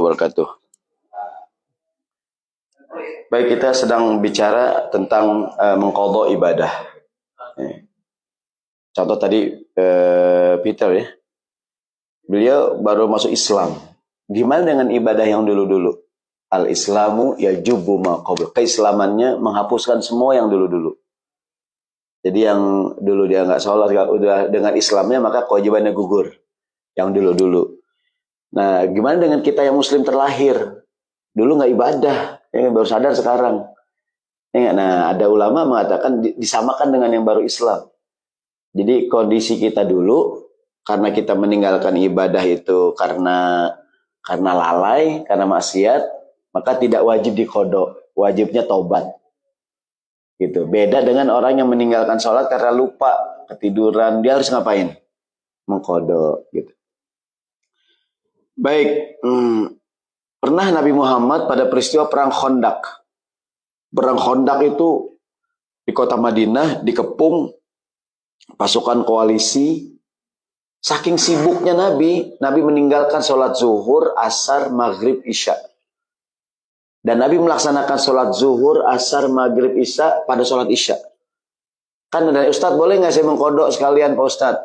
wabarakatuh. Baik, kita sedang bicara tentang mengqadha ibadah. Contoh tadi Peter ya, beliau baru masuk Islam. Gimana dengan ibadah yang dulu-dulu? Al-Islamu yajubu ma qabla. Keislamannya menghapuskan semua yang dulu-dulu. Jadi yang dulu dia nggak sholat, udah dengan Islamnya maka kewajibannya gugur. Yang dulu-dulu. Nah, gimana dengan kita yang Muslim terlahir? Dulu nggak ibadah, ya, baru sadar sekarang. Ya, nah, ada ulama mengatakan disamakan dengan yang baru Islam. Jadi kondisi kita dulu, karena kita meninggalkan ibadah itu karena lalai, karena maksiat, maka tidak wajib diqadha, wajibnya taubat. Gitu. Beda dengan orang yang meninggalkan sholat karena lupa, ketiduran, dia harus ngapain? Mengqadha, gitu. Baik, pernah Nabi Muhammad pada peristiwa perang Khandaq. Perang Khandaq itu di kota Madinah dikepung pasukan koalisi. Saking sibuknya Nabi meninggalkan sholat zuhur, asar, maghrib, isya. Dan Nabi melaksanakan sholat zuhur, asar, maghrib, isya pada sholat isya. Kan dari Ustadz, boleh nggak saya mengqadha sekalian Pak Ustadz?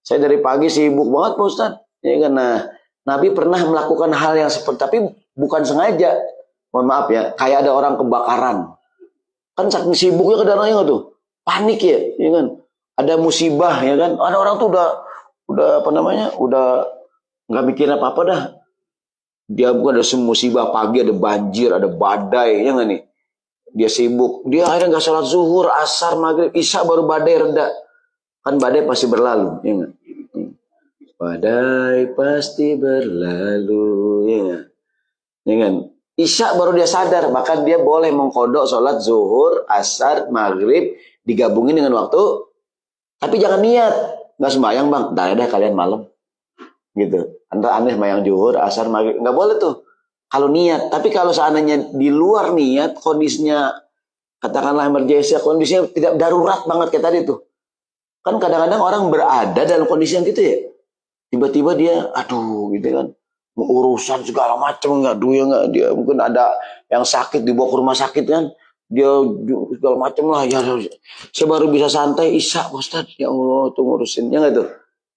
Saya dari pagi sibuk banget Pak Ustadz. Ya kan, nah, Nabi pernah melakukan hal yang seperti, tapi bukan sengaja. Mohon maaf ya, kayak ada orang kebakaran. Kan saking sibuknya kadang-kadang tuh, panik ya kan? Ada musibah ya kan? Ada orang tuh udah nggak mikir apa-apa dah. Dia bukan ada musibah pagi, ada banjir, ada badai, ya nggak nih? Dia sibuk, dia akhirnya nggak sholat zuhur, asar, maghrib, isya baru badai reda. Kan badai pasti berlalu, ya nggak? Badai pasti berlalu, ya kan? Isya baru dia sadar, bahkan dia boleh mengqadha sholat zuhur, asar, maghrib digabungin dengan waktu, tapi jangan niat, nggak sembahyang bang, dah kalian malam, gitu. Antara aneh sembahyang zuhur, asar, maghrib, nggak boleh tuh. Kalau niat, tapi kalau seandainya di luar niat, kondisinya katakanlah emergency, kondisinya tidak darurat banget kayak tadi tuh, kan kadang-kadang orang berada dalam kondisi yang gitu ya. Tiba-tiba dia, aduh gitu kan, urusan segala macam nggak, dia mungkin ada yang sakit dibawa ke rumah sakit kan, dia segala macam lah ya. Saya baru bisa santai isya Ustaz, ya Allah tuh ngurusin, ya nggak tuh,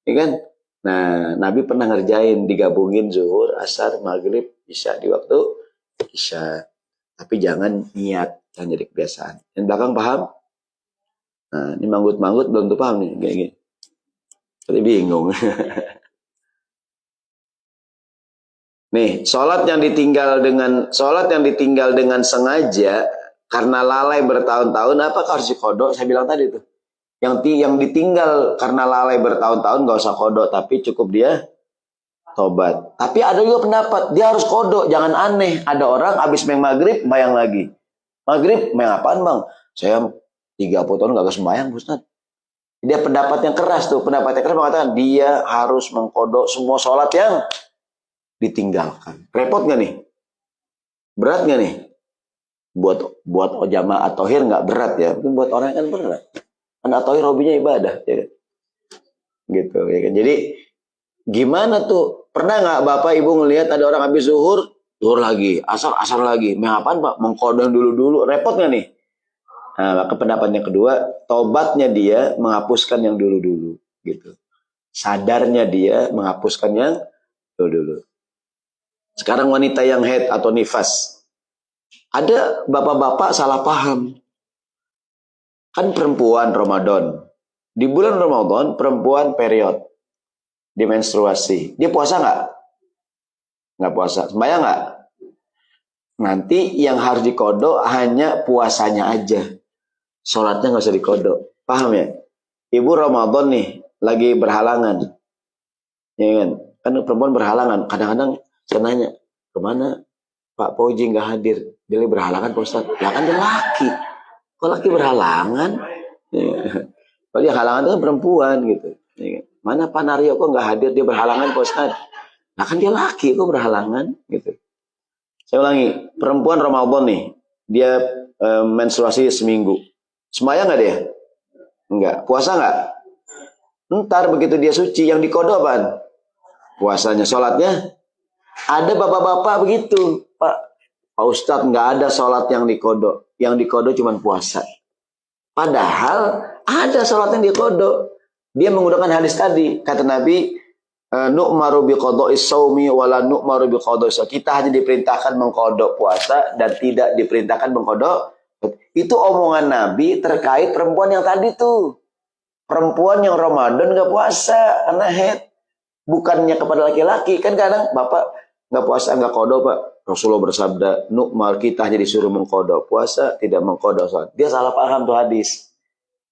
ya kan? Nah, Nabi pernah ngerjain digabungin zuhur, asar, maghrib, isya di waktu isya, tapi jangan niat, jangan jadi kebiasaan. Yang belakang paham? Nah, ini manggut-manggut belum tuh paham nih, gini. Jadi bingung. Nih, sholat yang ditinggal dengan sengaja karena lalai bertahun-tahun, apakah harus diqadha? Saya bilang tadi tuh, yang ditinggal karena lalai bertahun-tahun nggak usah qadha, tapi cukup dia tobat. Tapi ada juga pendapat dia harus qadha, jangan aneh. Ada orang habis main maghrib bayang lagi. Maghrib main apaan bang? Saya 30 tahun nggak sembahyang Ustaz. Dia pendapat yang keras tuh, pendapat yang keras mengatakan dia harus mengqadha semua sholat yang ditinggalkan. Repot nggak nih? Berat nggak nih? Buat jamaah at-thahir nggak berat ya, mungkin buat orang yang kan berat. Kan at-thahir hobinya ibadah, ya kan? Gitu ya kan. Jadi gimana tuh? Pernah nggak Bapak Ibu ngelihat ada orang habis zuhur lagi, asar lagi, apaan Pak? Mengqadha dulu, repot nggak nih? Nah, maka pendapatnya kedua, tobatnya dia menghapuskan yang dulu-dulu, gitu. Sadarnya dia menghapuskan yang dulu-dulu. Sekarang wanita yang haid atau nifas, ada bapak-bapak salah paham. Kan perempuan Ramadan, di bulan Ramadan perempuan period, di menstruasi, dia puasa nggak? Nggak puasa. Sembahyang nggak? Nanti yang harus diqadha hanya puasanya aja, sholatnya nggak usah diqadha. Paham ya? Ibu Ramadan nih lagi berhalangan, ya kan? Kan perempuan berhalangan. Kadang-kadang saya nanya, kemana Pak Poji nggak hadir? Dia berhalangan Pak Ustaz. Ya kan dia laki. Kok laki berhalangan? Ya. Kalau dia halangan itu kan perempuan gitu. Ya. Mana Pak Naryo kok nggak hadir? Dia berhalangan Pak Ustaz. Nah kan dia laki kok berhalangan gitu. Saya ulangi, perempuan Ramadan nih, dia menstruasi seminggu. Sembahyang nggak dia? Enggak. Puasa nggak? Ntar begitu dia suci, yang diqadha apaan? Puasanya, sholatnya Ada bapak-bapak begitu, Pak Ustadz, nggak ada sholat yang dikodok. Yang dikodok cuma puasa. Padahal ada sholat yang dikodok. Dia menggunakan hadis tadi. Kata Nabi, nu'maru biqada'is shaumi wala nu'maru biqada'is shaum. Kita hanya diperintahkan mengkodok puasa dan tidak diperintahkan mengkodok. Itu omongan Nabi terkait perempuan yang tadi tuh. Perempuan yang Ramadan nggak puasa karena haid. Bukannya kepada laki-laki. Kan kadang bapak nggak puasa nggak kodok, Pak. Rasulullah bersabda, nu'mar, kita hanya disuruh mengkodok puasa, tidak mengkodok sholat. Dia salah paham tuh hadis.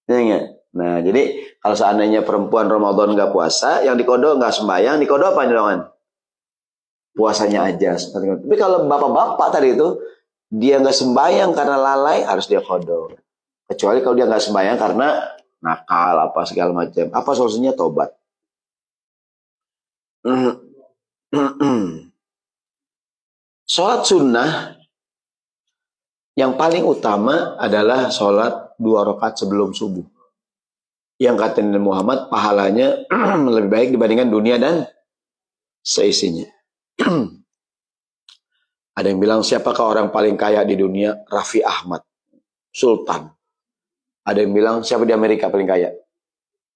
Ya, nah, jadi kalau seandainya perempuan Ramadan nggak puasa, yang dikodok nggak sembahyang, dikodok apa nyolongan? Puasanya aja. Tapi kalau bapak-bapak tadi itu, dia nggak sembahyang karena lalai, harus dia kodok. Kecuali kalau dia nggak sembahyang karena nakal, apa segala macam. Apa solusinya? Tobat. Sholat sunnah yang paling utama adalah sholat 2 rakaat sebelum subuh. Yang kata Nabi Muhammad, pahalanya lebih baik dibandingkan dunia dan seisinya. Ada yang bilang, siapakah orang paling kaya di dunia? Raffi Ahmad, Sultan. Ada yang bilang, siapa di Amerika paling kaya?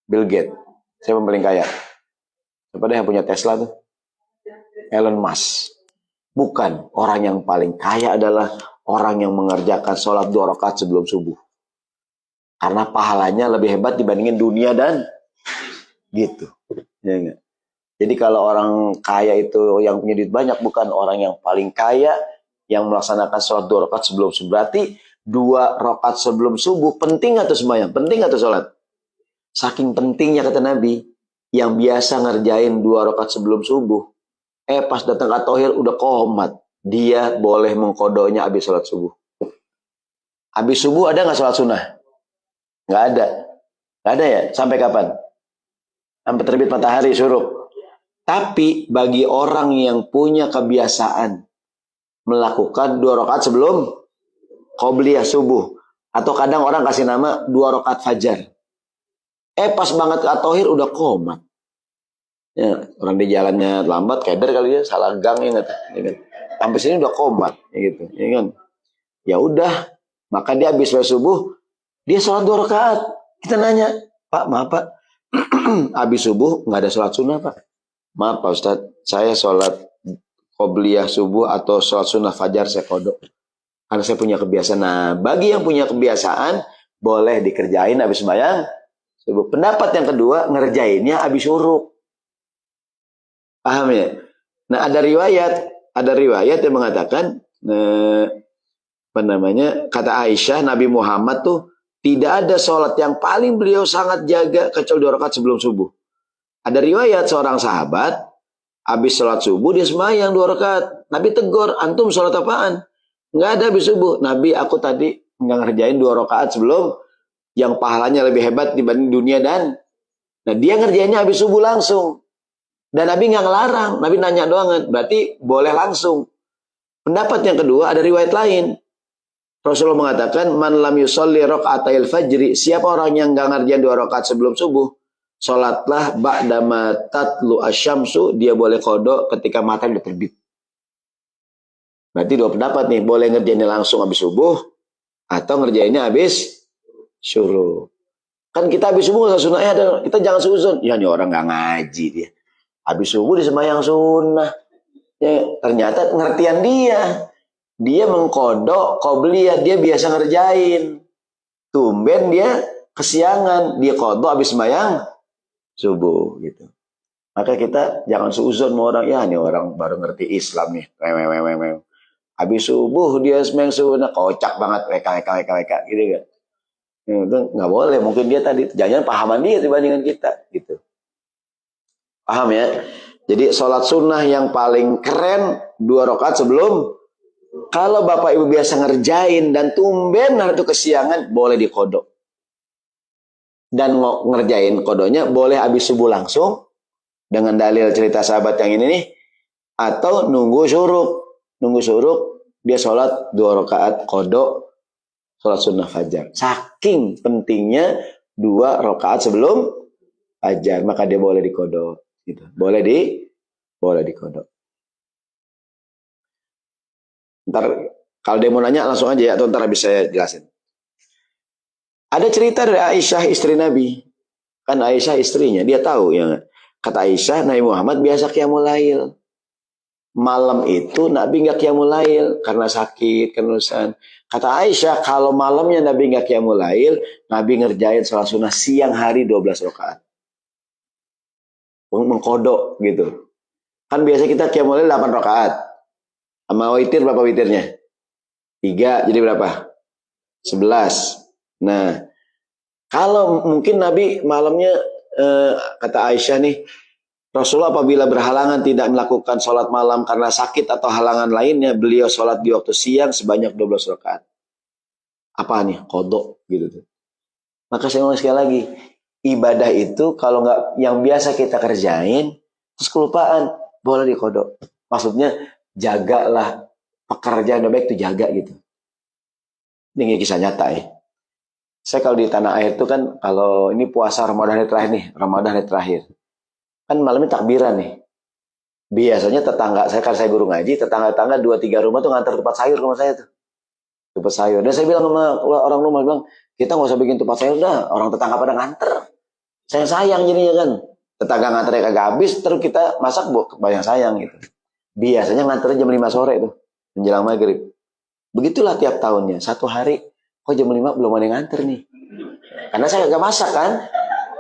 Bill Gates. Siapa yang paling kaya? Siapa yang punya Tesla tuh? Elon Musk. Bukan, orang yang paling kaya adalah orang yang mengerjakan sholat 2 rakaat sebelum subuh. Karena pahalanya lebih hebat dibandingin dunia dan gitu. Ya, enggak? Jadi kalau orang kaya itu yang punya duit banyak, bukan orang yang paling kaya yang melaksanakan sholat 2 rakaat sebelum subuh. Berarti 2 rakaat sebelum subuh penting atau sembahyang? Penting atau sholat? Saking pentingnya kata Nabi, yang biasa ngerjain 2 rakaat sebelum subuh, pas datang ke Tohir udah komat. Dia boleh mengkodoknya habis sholat subuh. Habis subuh ada nggak sholat sunnah? Nggak ada. Nggak ada ya? Sampai kapan? Sampai terbit matahari syuruk. Tapi bagi orang yang punya kebiasaan melakukan 2 rakaat sebelum qobliyah subuh. Atau kadang orang kasih nama 2 rakaat fajar. Pas banget ke Tohir udah komat. Ya, orang di jalannya lambat, keder kali ya, salah gang ya nggak? Ya kan? Sampai sini udah komat, ya gitu, ya kan? Ya udah, maka dia habis sholat subuh, dia sholat 2 rakaat. Kita nanya, Pak, maaf Pak, habis subuh nggak ada sholat sunnah Pak? Maaf Pak Ustadz, saya sholat qobliyah subuh atau sholat sunnah fajar saya kodok. Karena saya punya kebiasaan. Nah, bagi yang punya kebiasaan, boleh dikerjain habis sembahyang subuh. Pendapat yang kedua, ngerjainnya habis syuruk. Paham ya? Nah, ada riwayat yang mengatakan kata Aisyah, Nabi Muhammad tuh tidak ada sholat yang paling beliau sangat jaga kecuali 2 rakaat sebelum subuh. Ada riwayat seorang sahabat habis sholat subuh dia sembahyang 2 rakaat. Nabi tegur, antum sholat apaan? Nggak ada habis subuh. Nabi, aku tadi nggak ngerjain 2 rakaat sebelum yang pahalanya lebih hebat dibanding dunia dan. Nah, dia ngerjainnya habis subuh langsung. Dan Nabi nggak ngelarang, Nabi nanya doang, berarti boleh langsung. Pendapat yang kedua, ada riwayat lain. Rasulullah mengatakan, man lam yusolli raka'atail fajri, siapa orang yang nggak ngerjain 2 rakaat sebelum subuh, sholatlah ba'dama tatlu asyamsu, dia boleh kodok ketika matahari udah terbit. Berarti 2 pendapat nih, boleh ngerjainnya langsung habis subuh, atau ngerjainnya habis syuruk. Kan kita habis subuh nggak sunnah, kita jangan suzon. Ya, ini orang nggak ngaji dia. Habis subuh disembahyang sunnah. Ya, ternyata pengertian dia mengkodok qobliyah, dia biasa ngerjain. Tumben dia kesiangan, dia kodok habis sembahyang subuh gitu. Maka kita jangan suuzon sama orang, ya ini orang baru ngerti Islam nih. Habis subuh dia sembahyang sunnah, kocak banget, WK gitu kan. Itu nggak boleh, mungkin dia tadi jangan pahaman dia dibandingkan kita gitu. Paham ya? Jadi sholat sunnah yang paling keren 2 rakaat sebelum. Kalau bapak ibu biasa ngerjain dan tumben itu kesiangan, boleh dikodok. Dan ngerjain kodoknya boleh habis subuh langsung. Dengan dalil cerita sahabat yang ini nih. Atau nunggu syuruk. Nunggu syuruk, dia sholat 2 rakaat kodok. Sholat sunnah fajar. Saking pentingnya 2 rakaat sebelum fajar. Maka dia boleh dikodok. Gitu. Boleh dikodok. Ntar kalau dia mau nanya langsung aja ya, atau ntar habis saya jelasin. Ada cerita dari Aisyah istri Nabi. Kan Aisyah istrinya, dia tahu ya. Kata Aisyah, Nabi Muhammad biasa qiyamul lail. Malam itu Nabi nggak qiyamul lail karena sakit, kenusan. Kata Aisyah, kalau malamnya Nabi nggak qiyamul lail, Nabi ngerjain sholat sunnah siang hari 12 rakaat. Mengkodok gitu. Kan biasa kita qiyamul lail 8 rakaat. Sama witir berapa witirnya? 3, jadi berapa? 11. Nah, kalau mungkin Nabi malamnya, kata Aisyah nih, Rasulullah apabila berhalangan tidak melakukan sholat malam karena sakit atau halangan lainnya, beliau sholat di waktu siang sebanyak 12 rakaat. Apa nih? Kodok gitu tuh. Maka saya ngomong sekali lagi, ibadah itu kalau nggak yang biasa kita kerjain, terus kelupaan, boleh dikodok. Maksudnya jagalah pekerjaan yang baik itu jaga gitu. Ini kisah nyata ya. Saya kalau di tanah air itu kan, kalau ini puasa Ramadan hari terakhir nih, Ramadan hari terakhir. Kan malamnya takbiran nih. Biasanya tetangga, saya kan saya guru ngaji, tetangga-tetangga 2-3 rumah tuh ngantar tempat sayur ke rumah saya tuh. Tempat sayur. Dan saya bilang sama orang rumah, bilang, kita nggak usah bikin tempat sayur dah, orang tetangga pada nganter. Sayang jadinya kan. Tetangga nganternya kagak habis, terus kita masak bayang sayang gitu. Biasanya nganternya jam 5 sore tuh, menjelang maghrib. Begitulah tiap tahunnya. Satu hari, kok jam 5 belum ada yang nganter nih. Karena saya gak masak kan.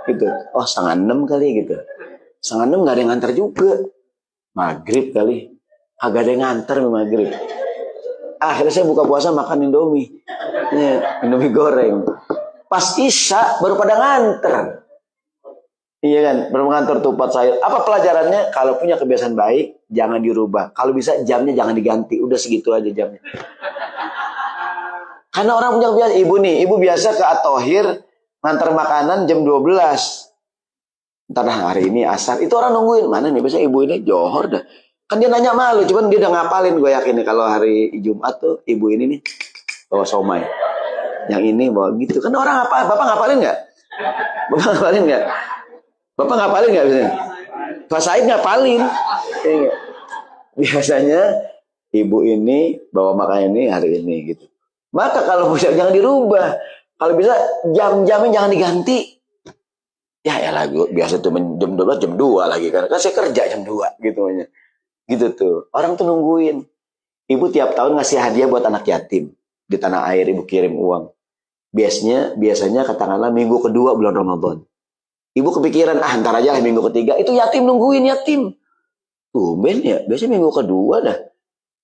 Gitu. Oh 5:30 kali gitu. 5:30 gak ada yang nganter juga. Maghrib kali. Agak ada yang nganter maghrib. Akhirnya saya buka puasa makan Indomie. Ya, Indomie goreng. Pas Isya baru pada nganter. Iya kan. Baru nganter tupat sayur. Apa pelajarannya? Kalau punya kebiasaan baik, jangan dirubah. Kalau bisa jamnya jangan diganti. Udah segitu aja jamnya. Karena orang punya kebiasaan, ibu biasa ke At-Thohir ngantar makanan jam 12. Ntar hari ini asar, itu orang nungguin. Mana nih, biasanya ibu ini johor dah. Kan dia nanya malu, cuman dia udah ngapalin, gue yakin nih. Kalau hari Jumat tuh, ibu ini nih, bawa somai. Yang ini bawa gitu. Kan orang apa? Bapak ngapalin nggak? Bapak ngapalin nggak? Bapak ngapalin nggak biasanya? Pak Said ngapalin. Biasanya, ibu ini bawa makanan ini hari ini gitu. Maka kalau bisa jangan dirubah. Kalau bisa jam-jamnya jangan diganti. Ya lah gue biasa tuh jam 12 jam 2 lagi kan. Kan saya kerja jam 2 gitu aja. Gitu tuh. Orang tuh nungguin. Ibu tiap tahun ngasih hadiah buat anak yatim. Di tanah air ibu kirim uang. Biasanya katakanlah minggu kedua bulan Ramadan. Ibu kepikiran, ntar aja lah minggu ketiga. Itu yatim nungguin yatim. Tumben ya, biasanya minggu kedua dah.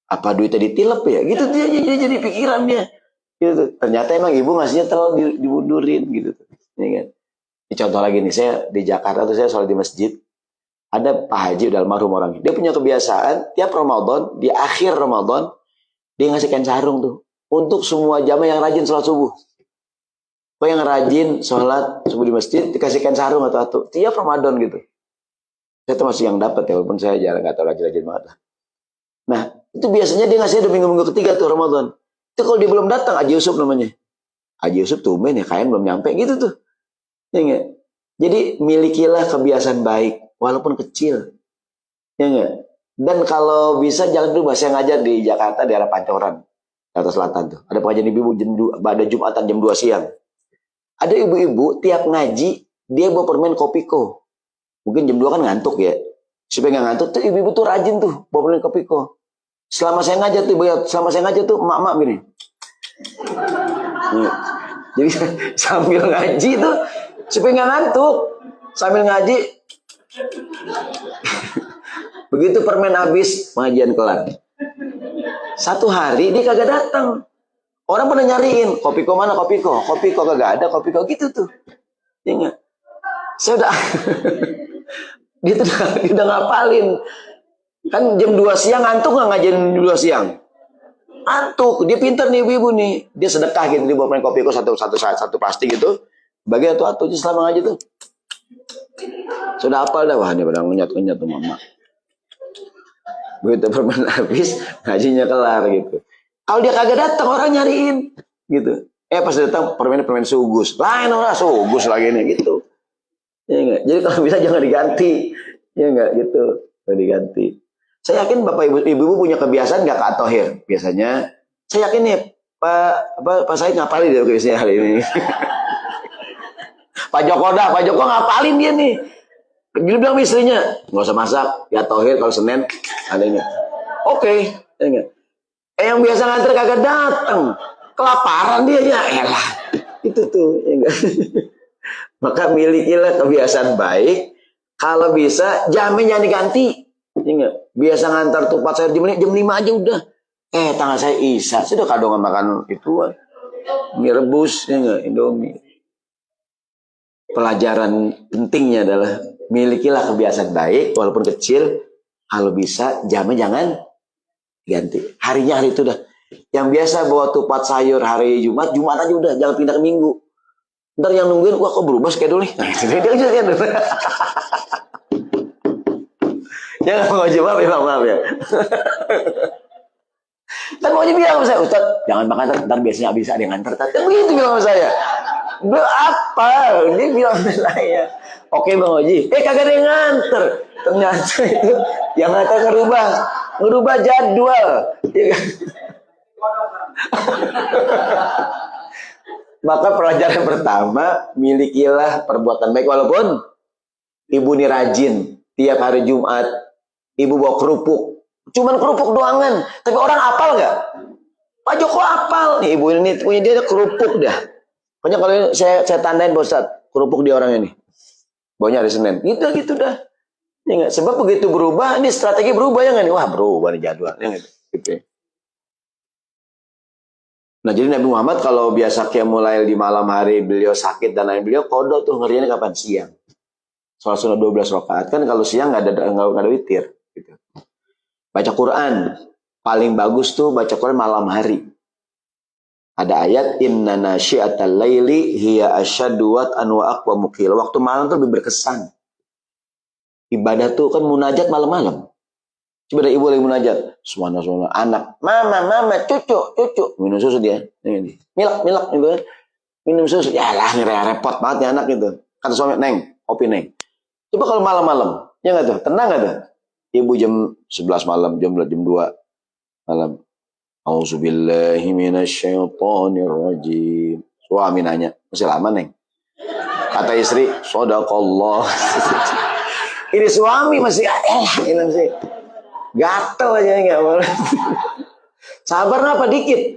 Apa duitnya ditilep ya? Gitu dia jadi pikiran dia. Gitu. Ternyata emang ibu ngasihnya terlalu dimundurin gitu. Ya kan? Ini contoh lagi nih, saya di Jakarta tuh saya sholat di masjid. Ada Pak Haji udah almarhum orangnya. Dia punya kebiasaan tiap Ramadan, di akhir Ramadan, dia ngasih kain sarung tuh. Untuk semua jamaah yang rajin sholat subuh. Kok yang rajin sholat subuh di masjid, dikasih kain sarung atau tiap Ramadan gitu. Saya termasuk yang dapat ya, walaupun saya jarang kata rajin-rajin banget lah. Nah, itu biasanya dia ngasih udah minggu-minggu ketiga tuh Ramadan. Itu kalau dia belum datang, Haji Yusuf namanya. Haji Yusuf tumben ya, kain belum nyampe gitu tuh. Ya enggak? Jadi milikilah kebiasaan baik, walaupun kecil. Ya enggak? Dan kalau bisa jangan dulu, saya ngajar di Jakarta, daerah Pancoran, Jakarta Selatan tuh. Ada pengajian ibu pada Jumatan jam 2 siang. Ada ibu-ibu tiap ngaji, dia bawa permen Kopiko. Mungkin jam 2 kan ngantuk ya. Supaya nggak ngantuk, tuh ibu-ibu tuh rajin tuh bawa permen Kopiko. Selama saya ngajar tuh, emak-emak gini. Jadi sambil ngaji tuh, supaya nggak ngantuk. Sambil ngaji, begitu permen habis, pengajian kelar. Satu hari dia kagak datang. Orang pada nyariin, Kopiko mana Kopiko? Kopiko kagak ada, Kopiko gitu tuh. Ya nggak? Saya udah, dia udah ngapalin. Kan jam 2 siang ngantuk nggak ngajarin jam 2 siang? Ngantuk. Dia pintar nih ibu-ibu nih. Dia sedekah gitu. Dia bawa main kopi kok satu plastik gitu. Bagi atu selama ngaji tuh. Sudah hafal dah. Wah ini pada ngenyat tuh mama. Begitu permen habis, ngajinya kelar gitu. Kalau dia kagak datang orang nyariin gitu. Pas datang permen sugus. Lain orang sugus lagi nih gitu. Ya enggak. Jadi kalau bisa jangan diganti. Ya enggak gitu. Jangan diganti. Saya yakin bapak ibu punya kebiasaan nggak Kak Tohir? Biasanya, saya yakin nih Pak Said ngapalin dia biasanya hari ini. Pak Joko ngapalin dia nih. Dia bilang istrinya, nggak usah masak, ya Tohir kalau Senin adanya. Oke. Yang biasa nganter kagak datang, kelaparan dia ya, elah. Itu tuh. Ya maka milikilah kebiasaan baik. Kalau bisa jamnya jangan diganti. Ya biasa ngantar tupat sayur jam 5 aja udah. Tangan saya Isa, sudah kadongan makan itu, mie rebus, ya enggak, Indomie. Pelajaran pentingnya adalah milikilah kebiasaan baik, walaupun kecil. Kalau bisa jamnya jangan ganti. Harinya hari itu dah. Yang biasa bawa tupat sayur hari Jumat aja udah, jangan pindah ke Minggu. Ntar yang nungguin, wah kok berubah schedule nih. Jangan mau jawab ya, maaf ya. Kan mau bilang sama saya, Ustaz, jangan makan ntar biasanya bisa ada yang nganter. Kan begitu bilang sama saya. Apa? Dia bilang sama saya. Oke Bang Oji. Kagak ada yang nganter. Ternyata itu yang nganter ngerubah jadwal. Maka pelajaran pertama, milikilah perbuatan baik. Walaupun ibu ini rajin, tiap hari Jumat ibu bawa kerupuk. Cuman kerupuk doangan. Tapi orang apal gak? Pak Joko apal. Nih ibu ini punya dia ada kerupuk dah. Pokoknya kalau saya tandain Pak Ustadz, kerupuk dia orang ini. Baunya hari Senin. Gitu dah. Ya gak? Sebab begitu berubah, ini strategi berubah ya gak nih? Wah berubah nih jadwal. Ya gak? Gitu ya. Nah jadi Nabi Muhammad kalau biasa qiyamul di malam hari beliau sakit dan lain beliau kodok tuh ngeriannya kapan? Siang. Sholat sunnah 12 rakaat kan kalau siang nggak ada witir. Gitu. Baca Quran paling bagus tuh baca Quran malam hari. Ada ayat inna nasyi'atal laili hiya asyaddu wat'an wa aqwa muqil. Waktu malam tuh lebih berkesan. Ibadah tuh kan munajat malam-malam. Coba ada ibu lagi munajat. Subhanallah, anak, mama, cucu. Minum susu dia. Milak gitu kan. Minum susu. Ya lah, repot banget ya anak itu. Kata suami, Neng, kopi Neng. Coba kalau malam-malam. Ya nggak tuh? Tenang nggak tuh? Ibu jam 11 malam, jam 2 malam. Auzubillahi minasyaitonirrajim. Suami nanya, masih lama Neng? Kata istri, Shadaqallah. Ini suami masih, ini masih. Gatel aja enggak. Sabar apa dikit.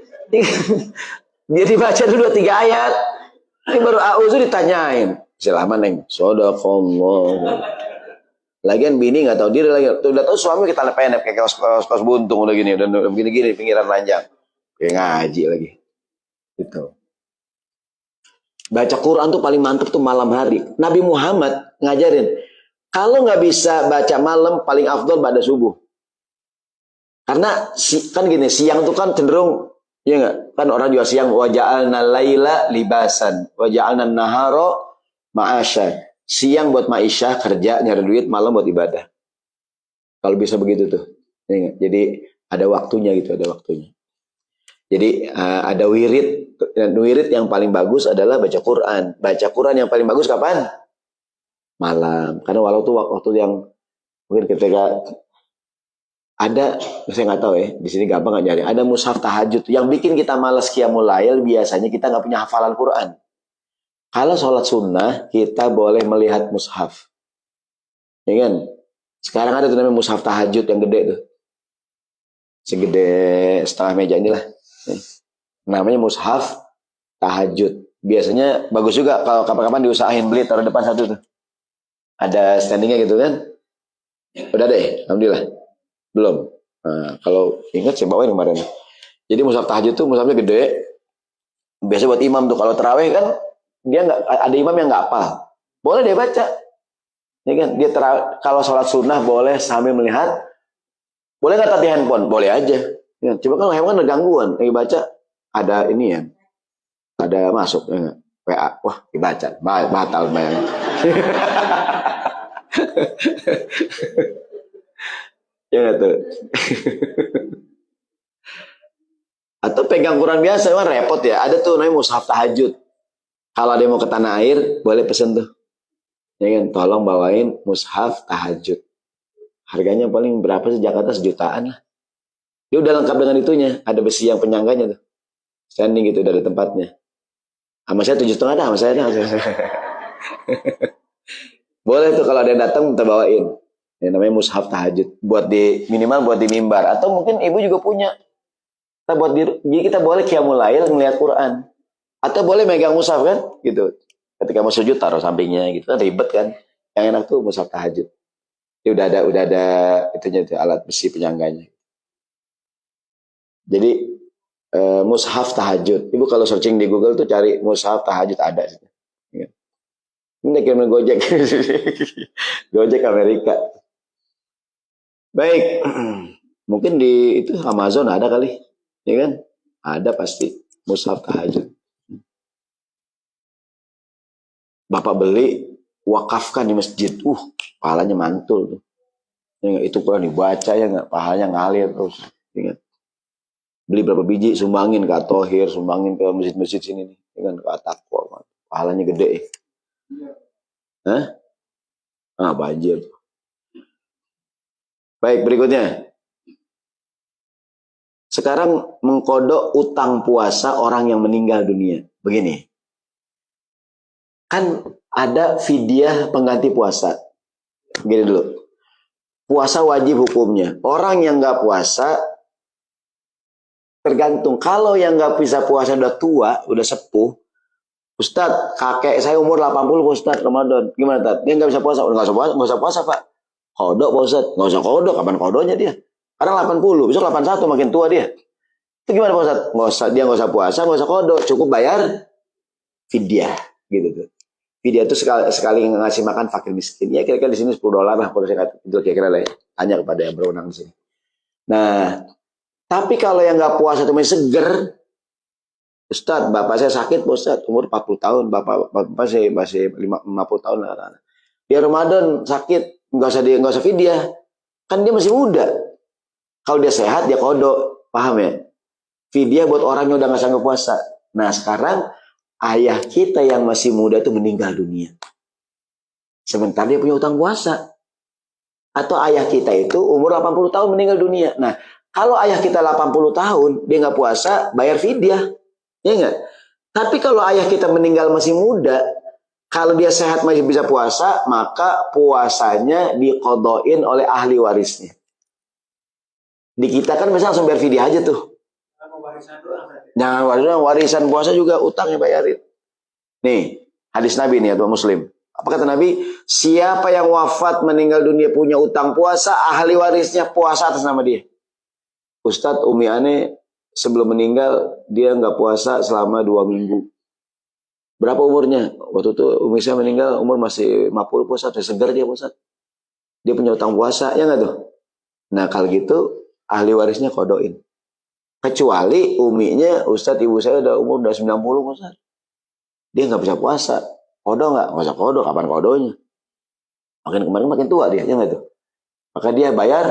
Dia dibaca dulu 3 ayat. Ini baru auzu ditanyain. Selama Neng. Shadaqallah. Lagian bini enggak tahu diri lagi. Udah tahu suami kita pendek kayak kaos buntung udah gini dan begini-gini pinggiran panjang. Kayak ngaji lagi. Gitu. Baca Quran tuh paling mantep tuh malam hari. Nabi Muhammad ngajarin kalau nggak bisa baca malam paling afdol pada subuh. Karena kan gini, siang itu kan cenderung, ya enggak? Kan orang juga siang, waja'alna laila libasan, waja'alna naharo ma'asya. Siang buat ma'isyah, kerja, nyari duit, malam buat ibadah. Kalau bisa begitu tuh. Ya enggak? Jadi ada waktunya gitu, ada waktunya. Jadi ada wirid. Dan wirid yang paling bagus adalah baca Quran. Baca Quran yang paling bagus kapan? Malam. Karena waktu yang mungkin ketika ada, saya nggak tahu ya, di sini gampang nggak nyari. Ada mushaf tahajud. Yang bikin kita malas qiyamul lail biasanya kita nggak punya hafalan Quran. Kalau sholat sunnah kita boleh melihat mushaf. Ya kan? Sekarang ada tuh namanya mushaf tahajud yang gede tuh, segede setengah meja inilah. Namanya mushaf tahajud. Biasanya bagus juga kalau kapan-kapan diusahain beli taruh depan satu tuh. Ada standingnya gitu kan? Udah deh, alhamdulillah. Belum. Nah, kalau ingat saya bawain kemarin. Jadi mushaf tahajud tuh mushafnya gede. Biasa buat imam tuh kalau tarawih kan dia nggak ada imam yang nggak hafal. Boleh dia baca. Ya kan? Dia kalau sholat sunnah boleh sambil melihat. Boleh nggak tadi handphone? Boleh aja. Ya, coba kalau handphone ada gangguan, lagi baca ada ini ya. Ada masuk ya, WA. Wah, dibaca. Batal bayang. Ya tuh. Atau pegang Quran biasa memang repot ya. Ada tuh namanya mushaf tahajud. Kalau ada yang mau ke tanah air boleh pesen tuh. Ya kan, tolong bawain mushaf tahajud. Harganya paling berapa sih Jakarta, 1 jutaan lah. Dia udah lengkap dengan itunya. Ada besi yang penyangganya tuh. Standing gitu dari tempatnya. Sama saya 7,5 dah, sama saya dah. Boleh tuh kalau ada yang datang minta bawain. Yang namanya mushaf tahajud. Buat di minimal buat di mimbar. Atau mungkin ibu juga punya. Kita buat kita boleh qiyamul lail ngeliat Quran. Atau boleh megang mushaf kan? Gitu. Ketika mau sujud taruh sampingnya gitu kan ribet kan. Yang enak tuh mushaf tahajud. Dia udah ada itunya tuh, alat besi penyangganya. Jadi mushaf tahajud. Ibu kalau searching di Google tuh cari mushaf tahajud ada. Ini kirim Gojek. Gojek Amerika. Baik. Mungkin di itu Amazon ada kali. Ya kan? Ada pasti mushaf tahajud. Bapak beli, wakafkan di masjid. Pahalanya mantul tuh. Ya, itu Quran dibaca ya nggak, pahalanya ngalir terus. Ingat. Beli berapa biji, sumbangin ke At-Thohir, sumbangin ke masjid-masjid sini nih. Ya kan, ke At-Taqwa. Pahalanya gede ya. Hah? Banjir. Baik, berikutnya. Sekarang mengkodok utang puasa orang yang meninggal dunia. Begini. Kan ada fidyah pengganti puasa. Begini dulu. Puasa wajib hukumnya. Orang yang nggak puasa, tergantung. Kalau yang nggak bisa puasa udah tua, udah sepuh, Ustadz, kakek saya umur 80 Ustadz, Ramadan. Gimana Tad? Dia nggak bisa puasa. Nggak usah puasa Pak. Kodok Pak Ustadz. Nggak usah kodok. Kapan kodonya dia? Sekarang 80, besok 81, makin tua dia. Itu gimana Pak Ustadz? Dia nggak usah puasa, nggak usah kodok. Cukup bayar fidyah. Gitu tuh. Fidyah itu sekali ngasih makan fakir miskin. Ya kira-kira di sini $10 lah. Kalau saya itu kira-kira lah ya. Tanya kepada yang berwenang di sini. Nah, tapi kalau yang nggak puasa itu masih seger, Ustadz, bapak saya sakit, Ustadz, umur 40 tahun, bapak masih 50 tahun lah. Dia Ramadan sakit, nggak usah fidyah, kan dia masih muda. Kalau dia sehat, dia kodok, paham ya? Fidyah buat orang yang udah nggak sanggup puasa. Nah sekarang ayah kita yang masih muda itu meninggal dunia, sementara dia punya utang puasa. Atau ayah kita itu umur 80 tahun meninggal dunia. Nah kalau ayah kita 80 tahun, dia nggak puasa, bayar fidyah. Ya enggak? Tapi kalau ayah kita meninggal masih muda, kalau dia sehat masih bisa puasa, maka puasanya diqodoin oleh ahli warisnya. Di kita kan misalnya langsung bayar fidyah aja tuh. Jangan warisan puasa juga utangnya bayarin. Nih, hadis Nabi nih atau Muslim. Apa kata Nabi? Siapa yang wafat meninggal dunia punya utang puasa, ahli warisnya puasa atas nama dia. Ustadz, Umi Ane sebelum meninggal dia nggak puasa selama 2 minggu. Berapa umurnya? Waktu itu Umi saya meninggal umur masih 50 Ustadz, segar dia Ustadz. Dia punya utang puasa, ya nggak tuh? Nah kalau gitu ahli warisnya kodoin. Kecuali uminya Ustadz ibu saya udah umur 90 Ustadz. Dia nggak bisa puasa. Kodo nggak? Nggak usah kodo. Kapan kodonya? Makin kemarin makin tua dia, ya nggak tuh? Maka dia bayar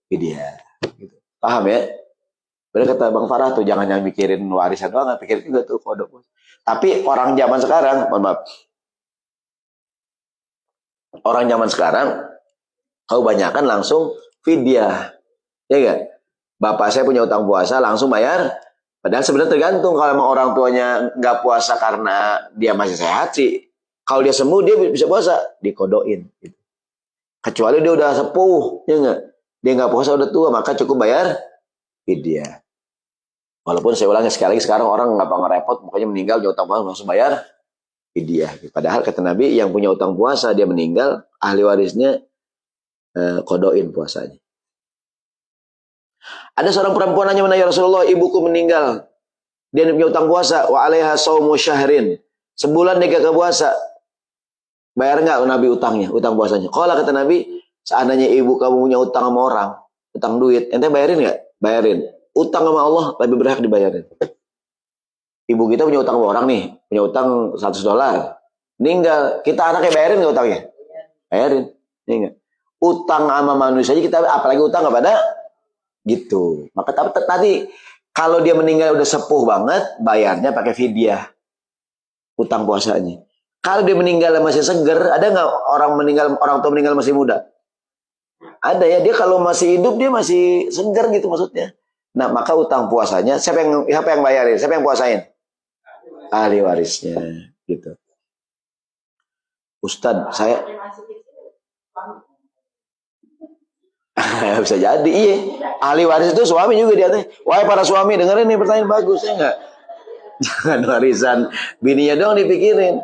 fidyah. Gitu. Paham ya? Benar kata Bang Farah tuh, jangan yang mikirin warisan doang, pikirin juga tuh kodok. Tapi orang zaman sekarang, mohon maaf, orang zaman sekarang, kebanyakan langsung fidyah, ya enggak? Bapak saya punya utang puasa, langsung bayar. Padahal sebenarnya tergantung, kalau emang orang tuanya nggak puasa karena dia masih sehat sih, kalau dia sembuh dia bisa puasa, dikodoin. Gitu. Kecuali dia udah sepuh, ya enggak? Dia nggak puasa udah tua, maka cukup bayar fidyah. Walaupun saya ulangi sekali lagi, sekarang orang nggak repot, pokoknya meninggal punya utang puasa langsung bayar fidyah. Padahal kata Nabi yang punya utang puasa dia meninggal, ahli warisnya kodoin puasanya. Ada seorang perempuan nanya ya Rasulullah, ibuku meninggal, dia punya utang puasa, wa alaiha shaumu syahrin, sebulan dia gak puasa, bayar nggak Nabi utangnya, utang puasanya? Kalau kata Nabi, seandainya ibu kamu punya utang sama orang, utang duit, ente bayarin nggak? Bayarin. Utang sama Allah lebih berhak dibayarin. Ibu kita punya utang sama orang nih, punya utang $100, meninggal, kita anaknya bayarin nggak utangnya? Bayarin, ya enggak? Utang sama manusia aja kita, apalagi utang kepada gitu. Maka tadi kalau dia meninggal udah sepuh banget, bayarnya pakai fidyah, utang puasanya. Kalau dia meninggal masih seger, ada nggak orang tua meninggal masih muda? Ada ya, dia kalau masih hidup dia masih segar gitu maksudnya. Nah, maka utang puasanya siapa yang bayarin? Siapa yang puasain? Ahli warisnya gitu. Ustadz, saya bisa jadi, iya. Ahli waris itu suami juga dia teh. Wahai para suami, dengerin nih pertanyaan bagus ya enggak? Jangan warisan bininya doang dipikirin.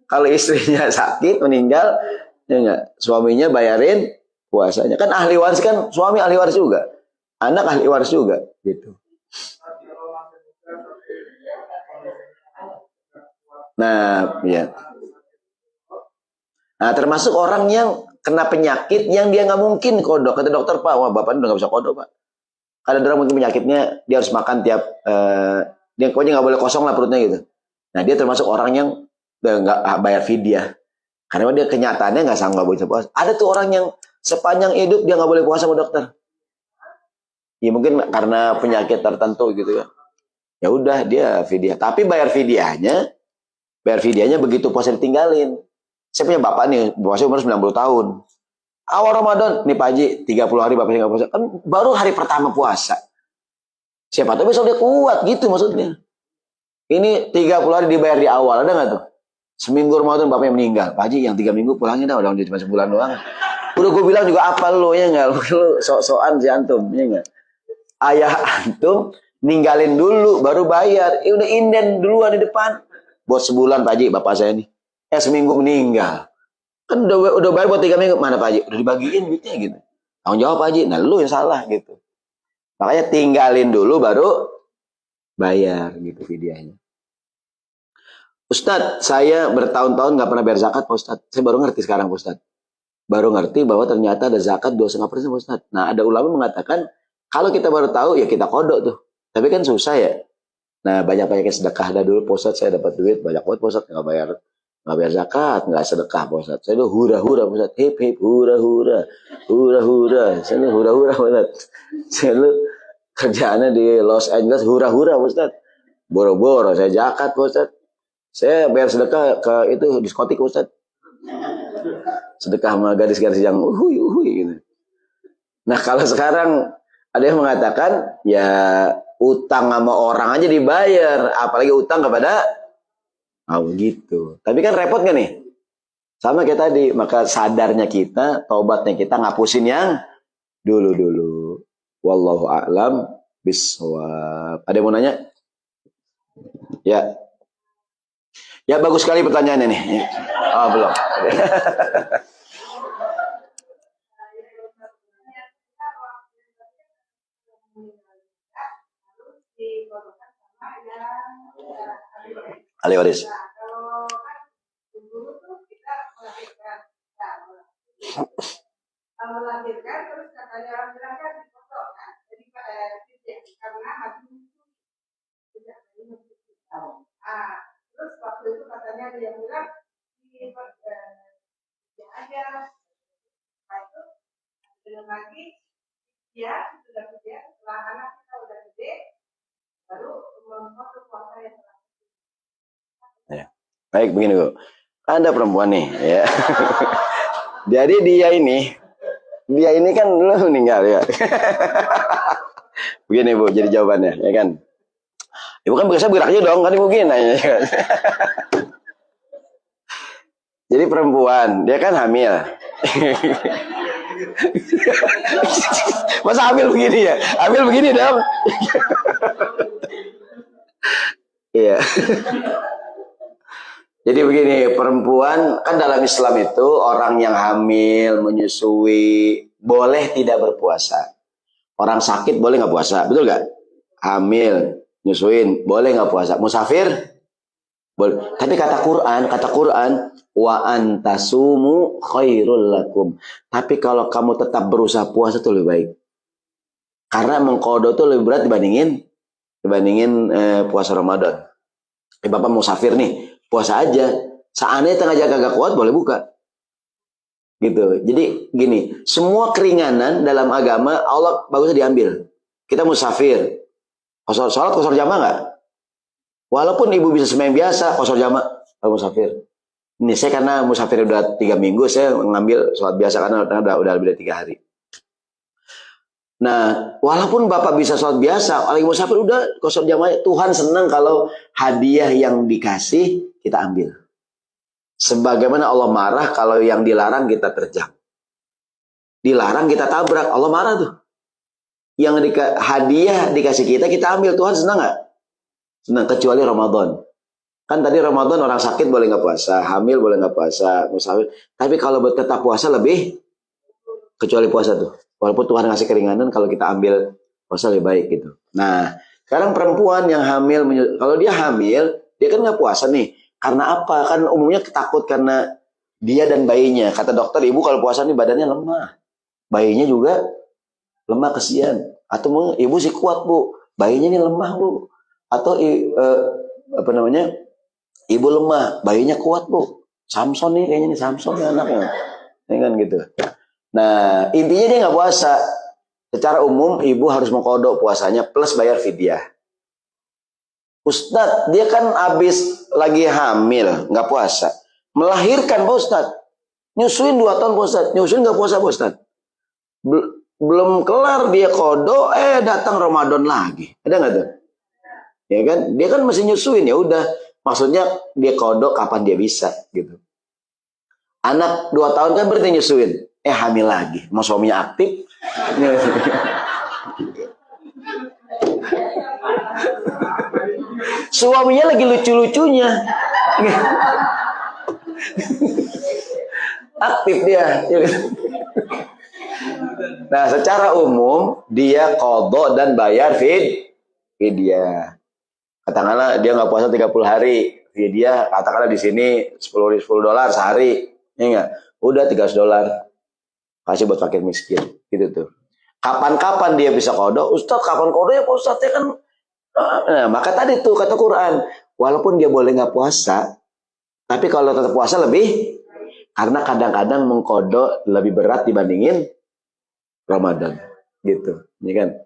Kalau istrinya sakit meninggal, ya enggak, suaminya bayarin puasanya. Kan ahli waris kan suami ahli waris juga. Anak ahli waris juga gitu. Nah, ya. Nah, termasuk orang yang kena penyakit yang dia nggak mungkin kodok. Kata dokter, Pak, wah bapak udah nggak bisa kodok, Pak. Ada orang mungkin penyakitnya dia harus makan tiap dia pokoknya nggak boleh kosong lah perutnya gitu. Nah, dia termasuk orang yang nggak bayar fidyah karena dia kenyataannya nggak sanggup bisa puasa. Ada tuh orang yang sepanjang hidup dia nggak boleh puasa sama dokter. Ya mungkin karena penyakit tertentu gitu ya. Ya udah dia fidyah. Tapi bayar fidyahnya begitu puasa ditinggalin. Saya punya bapak nih, puasa umur 90 tahun. Awal Ramadan, nih Pak Haji, 30 hari bapak nggak puasa. Kan baru hari pertama puasa. Siapa tahu besok dia kuat gitu maksudnya. Ini 30 hari dibayar di awal, ada nggak tuh? Seminggu Ramadan bapaknya meninggal. Pak Haji yang 3 minggu pulangin dah, udah cuma sebulan doang. Udah gue bilang juga apa lo ya nggak? Lo sok-sokan si antum, ya nggak? Ayah antum ninggalin dulu baru bayar. Udah inden duluan di depan. Buat sebulan Pak Haji bapak saya nih. Seminggu meninggal. Kan udah bayar buat 3 minggu. Mana Pak Haji? Udah dibagiin duitnya gitu. Tanggung jawab Pak Haji. Nah lu yang salah gitu. Makanya tinggalin dulu baru bayar gitu fidyahnya. Ustadz, saya bertahun-tahun nggak pernah bayar zakat Pak Ustadz. Saya baru ngerti sekarang Pak Ustadz. Baru ngerti bahwa ternyata ada zakat 2,5% Pak Ustadz. Nah ada ulama mengatakan kalau kita baru tahu ya kita kodok tuh. Tapi kan susah ya. Nah banyak-banyak sedekah dah dulu Pak Ustadz. Saya dapat duit banyak banget Pak Ustadz. Nggak bayar zakat, nggak sedekah Pak Ustadz. Saya tuh hura-hura Pak Ustadz. Hip hip hura-hura. Hura-hura. Saya tuh hura-hura Pak Ustadz. Saya tuh kerjaannya di Los Angeles hura-hura Pak Ustadz. Boro-boro saya zakat Pak Ustadz. Saya bayar sedekah ke itu diskotik Pak Ustadz. Sedekah sama gadis-gadis yang uhui gitu. Nah kalau sekarang ada yang mengatakan ya utang sama orang aja dibayar, apalagi utang kepada gitu. Tapi kan repot gak nih? Sama kayak tadi, maka sadarnya kita, taubatnya kita ngapusin yang dulu-dulu. Wallahu a'lam bishawab. Ada yang mau nanya? Ya. Ya bagus sekali pertanyaannya nih. Oh belum. Ahli waris. Melahirkan terus katanya orang bilang kan dipotong kan. Jadi karena masih tidak terus waktu itu katanya ada yang bilang ya aja itu belum lagi ya sudah gede setelah anak kita udah gede baru memotong puasa yang ya. Baik begini Bu, ada perempuan nih ya. Jadi dia ini kan dulu meninggal ya. Begini Bu, jadi jawabannya ya kan. Ibu kan biasa geraknya dong kan ibu gini. Ya. Jadi perempuan, dia kan hamil. Masa hamil begini ya? Hamil begini dong. Iya. Jadi begini, perempuan kan dalam Islam itu orang yang hamil, menyusui boleh tidak berpuasa. Orang sakit boleh nggak puasa, betul nggak? Hamil, nyusuin boleh nggak puasa. Musafir boleh. Tapi kata Quran, wa antasumu khairul lakum. Tapi kalau kamu tetap berusaha puasa itu lebih baik. Karena mengqadha itu lebih berat dibandingin puasa Ramadan. Bapak musafir nih. Puasa aja. Seandainya tengah jaga gak kuat boleh buka. Gitu. Jadi gini, semua keringanan dalam agama Allah bagusnya diambil. Kita musafir. Sholat qashar jamaah enggak? Walaupun ibu bisa sembahyang biasa, qashar jamaah kalau musafir. Ini saya karena musafir udah 3 minggu, saya ngambil sholat biasa karena udah lebih dari 3 hari. Nah, walaupun Bapak bisa sholat biasa, lagi musafir udah kosong jamaah. Tuhan senang kalau hadiah yang dikasih kita ambil. Sebagaimana Allah marah kalau yang dilarang kita terjang. Dilarang kita tabrak, Allah marah tuh. Yang hadiah dikasih kita ambil. Tuhan senang nggak? Senang, kecuali Ramadan. Kan tadi Ramadan orang sakit boleh nggak puasa, hamil boleh nggak puasa, musafir. Tapi kalau tetap puasa lebih, kecuali puasa tuh. Walaupun Tuhan ngasih keringanan, kalau kita ambil puasa lebih baik gitu. Nah, sekarang perempuan yang hamil, kalau dia hamil, dia kan nggak puasa nih. Karena apa? Kan umumnya takut karena dia dan bayinya. Kata dokter, ibu kalau puasa nih badannya lemah. Bayinya juga lemah, kesian. Atau ibu sih kuat bu, bayinya nih lemah bu. Atau ibu lemah, bayinya kuat bu. Samson nih kayaknya nih, Samson nih anaknya. Ya kan gitu. Nah, intinya dia nggak puasa. Secara umum, ibu harus mengkodok puasanya plus bayar fidyah. Ustadz, dia kan abis lagi hamil, nggak puasa. Melahirkan, Pak Ustadz. Nyusuin 2 tahun, Pak Ustadz. Nyusuin nggak puasa, Pak Ustadz. Belum kelar dia kodok, datang Ramadan lagi. Ada nggak tuh? Ya kan? Dia kan masih nyusuin, ya udah. Maksudnya dia kodok kapan dia bisa, gitu. Anak 2 tahun kan berarti nyusuin. Hamil lagi. Mau suaminya aktif. Suaminya lagi lucu-lucunya. Aktif dia. Nah, secara umum dia qadha dan bayar fidyah. Katakanlah dia nggak puasa 30 hari. Fidyah katakanlah di sini $10 sehari. Ya enggak? Udah $300. Kasih buat fakir miskin, gitu tuh. Kapan-kapan dia bisa qadha? Ustaz, kapan qadha ya Pak Ustaz? Ya kan. Nah, maka tadi tuh kata Quran, walaupun dia boleh nggak puasa, tapi kalau tetap puasa lebih, karena kadang-kadang mengqadha lebih berat dibandingin Ramadan, gitu. Ini kan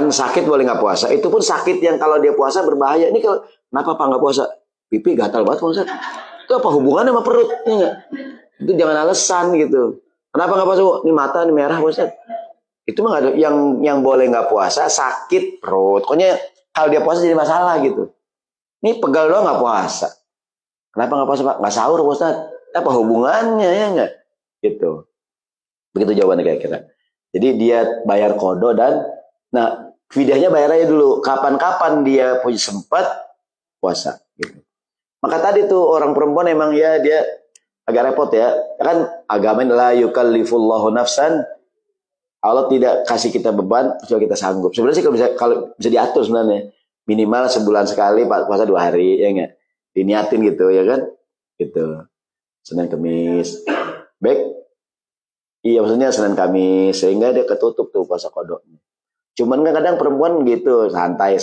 sakit boleh nggak puasa, itu pun sakit yang kalau dia puasa berbahaya. Ini kalau kenapa Pak nggak puasa? Pipi gatal banget Pak Ustaz. Itu apa hubungannya sama perut? Ya, itu jangan alasan gitu. Kenapa nggak puasa? Ini mata ini merah Ustaz. Itu mah ada yang boleh nggak puasa sakit perut. Pokoknya kalau dia puasa jadi masalah gitu. Ini pegal doang nggak puasa. Kenapa nggak puasa Pak? Nggak sahur Ustaz. Apa hubungannya ya nggak? Gitu. Begitu jawabannya kira-kira. Jadi dia bayar qadha dan fidyahnya bayar aja dulu. Kapan-kapan dia punya sempat puasa. Gitu. Maka tadi tuh orang perempuan emang ya dia agak repot ya. Kan agama la yukallifullahu nafsan. Allah tidak kasih kita beban kecuali kita sanggup. Sebenarnya sih kalau bisa diatur sebenarnya. Minimal sebulan sekali puasa 2 hari ya enggak? Diniatin gitu ya kan? Gitu. Senin Kamis. Baik. Iya maksudnya Senin Kamis sehingga dia ketutup tuh puasa qadha-nya. Cuman kadang perempuan gitu, santai.